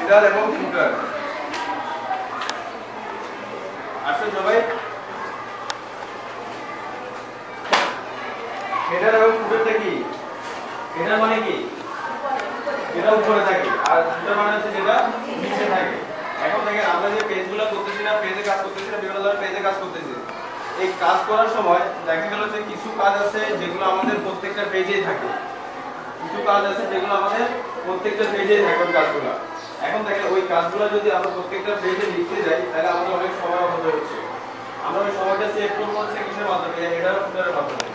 Header এবং ফুটার। আসলে সবাই হেডার এবং ফুটারটা কি? হেডার মানে কি? যেটা উপরে থাকে, আর ফুটার মানে হচ্ছে যেটা নিচে থাকে। এখন দেখেন আমরা যে পেজগুলো করতেছি না, পেজে কাজ করতেছি না, বিভিন্ন ধরনের পেজে কাজ করতেছি। এই কাজ করার সময় দেখা গেল যে কিছু কাজ আছে যেগুলো আমাদের প্রত্যেকটা পেজেই থাকে, কিছু কাজ আছে যেগুলো আমাদের প্রত্যেকটা পেজেই থাকে ওই কাজগুলো। এখন দেখেন ওই কাজগুলো যদি আমরা প্রত্যেকটা পেজে লিখতে যাই তাহলে আমাদের অনেক সময় অপচয় হচ্ছে। আমরা ওই সময়টা সেভ করবো হচ্ছে কিসের মাধ্যমে? হেডার ও ফুটারের মাধ্যমে।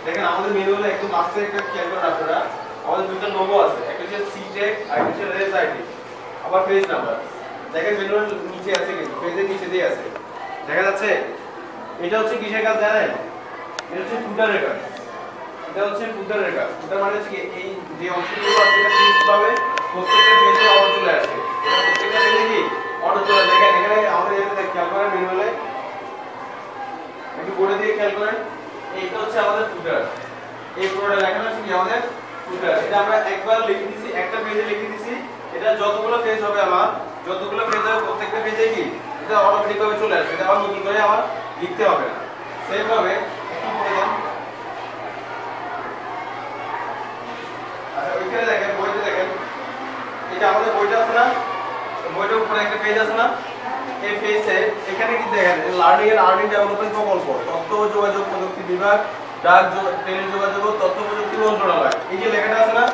দেখেন আমাদের মেনুতে একদম লাস্টে একটা খেয়াল করেন আপনারা, আমাদের দুটো লোগো আছে, একটা হচ্ছে সি ট্যাগ আর একটা হচ্ছে রেজ আইডি, আবার পেজ নাম্বার। দেখেন মেনুর নিচে আছে, কিন্তু পেজের নিচে দিয়ে আছে, দেখা যাচ্ছে? এটা হচ্ছে কিসের কাজ জানেন? এটা হচ্ছে ফুটারের কাজ। এটা হচ্ছে ফুটারের কাজ। ফুটার মানে হচ্ছে এই যে অংশগুলো আছে এটা ফিক্সড ভাবে প্রত্যেকটা পেজে অটো চলে আসে। এটা প্রত্যেকটা পেজে কি অটো চলে। দেখেন এখানে আমাদের এখানে খেয়াল করেন মেনুতে একটু বোর্ডে দিয়ে খেয়াল করেন, এইটা হচ্ছে আমাদের ফুটার। এই পুরোটা লেখা আছে কি আমাদের ফুটার। এটা আমরা একবার লিখে দিছি, একটা পেজে লিখে দিছি। এটা যতগুলো পেজ হবে আমার, যতগুলো পেজ হবে প্রত্যেকটা পেজে কি এটা অটোমেটিক ভাবে চলে আসবে। এটা আবার নতুন করে আমার লিখতে হবে না। সেম ভাবে একটু করে দেন। আচ্ছা ওইখানে দেখেন, বইতে দেখেন, এটা আমাদের বইটা আছে না, বইটার উপরে একটা পেজ আছে না, এই পেজে এখানে কি দেখেন লার্নিং এন্ড আর্নিং ডেভেলপমেন্ট প্রকল্প, তথ্য ও যোগাযোগ প্রযুক্তি বিভাগ, ডাক টেলিযোগাযোগ ও তথ্য প্রযুক্তি মন্ত্রণালয়, এই যে লেখাটা আছে না,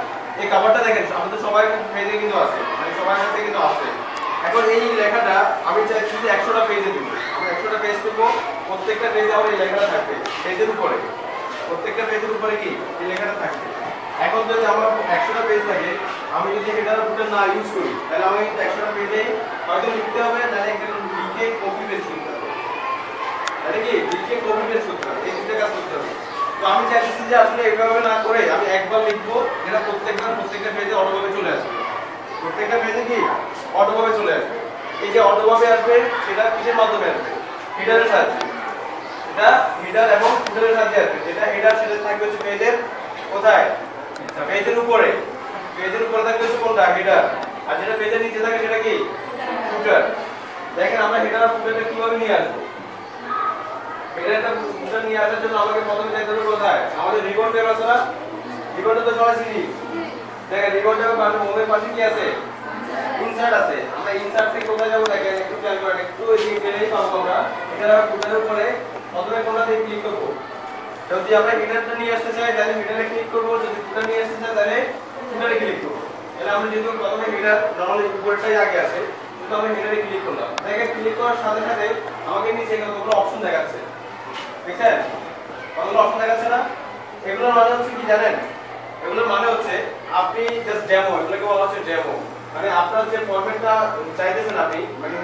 এই কভারটা দেখেন আমাদের সবাই পেজে কিন্তু আছে, মানে সবার কাছে কিন্তু আছে। এখন এই লেখাটা আমি চাইছি যে 100টা পেজে দিব। আমরা 100টা পেজ করব, প্রত্যেকটা পেজে আমার এই লেখাটা থাকবে পেজের উপরে, প্রত্যেকটা পেজের উপরে কি এই লেখাটা থাকবে। এখন যদি আমার 100টা পেজ থাকে, আমি যদি হেডার ফুটার না ইউজ করি তাহলে আমাকে 100টা পেজে হয়তো লিখতে হবে, নাহলে একটা লিখে কপি পেস্ট করতে হবে, তাহলে কি লিখে কপি পেস্ট করতে হবে, এই দুটো কাজ করতে হবে। তো আমি চাইছি যে আসলে এইভাবে না করে আমি একবার লিখবো, যেটা প্রত্যেকটা পেজে অটোভাবে চলে আসবে, প্রত্যেকটা পেজে কি অটোভাবে চলে আসবে। এই যে অটোভাবে আসবে সেটা কিসের মাধ্যমে আসবে? হেডারের সাহায্যে। এটা হেডার এবং ফুটারের সাহায্যে আসবে। যেটা হেডার সেটা থাকবে হচ্ছে পেজের কোথায়? পেজের উপরে। পেজের উপরে থাকবে হচ্ছে কোনটা? হেডার। আর যেটা পেজের নিচে থাকে সেটা কি? ফুটার। দেখেন আমরা হেডার আর ফুটারটা কিভাবে নিয়ে আসবো? হেডারটা ফুটার নিয়ে আসার জন্য আমাকে প্রথমে যেতে হবে কোথায়? আমাদের রিবন ট্যাব আছে না? রিবনটা তো সবাই চিনি। দেখেন রিবন ট্যাবের পাশে হোমের পাশে কি আছে? ইনসার্ট আছে। আমরা ইনসার্ট থেকে কোথায় যাব দেখেন, একটু খেয়াল করেন, একটু এদিকে গেলেই পাবো আমরা। এটা ফুটারের উপরে প্রথমে কোনটাতে ক্লিক করব? যদি আমরা হেডারটা নিয়ে আসতে চাই তাহলে হেডারে ক্লিক করব, যদি ফুটার নিয়ে আসতে চাই তাহলে ফুটারে ক্লিক করব। তাহলে আমরা যেহেতু প্রথমে হেডার নরমালি উপরটাই আগে আছে, কিন্তু আমরা হেডারে ক্লিক করলাম। দেখেন ক্লিক করার সাথে সাথে আমাকে নিচে কতগুলো অপশন দেখাচ্ছে, দেখছেন? কতগুলো অপশন দেখাচ্ছে না? এগুলোর মানে হচ্ছে কি জানেন? এগুলোর মানে হচ্ছে আপনি জাস্ট ডেমো, এগুলোকে বলা হচ্ছে ডেমো। মানে আপনার যে ফরম্যাটটা চাইতেছেন আপনি, মানে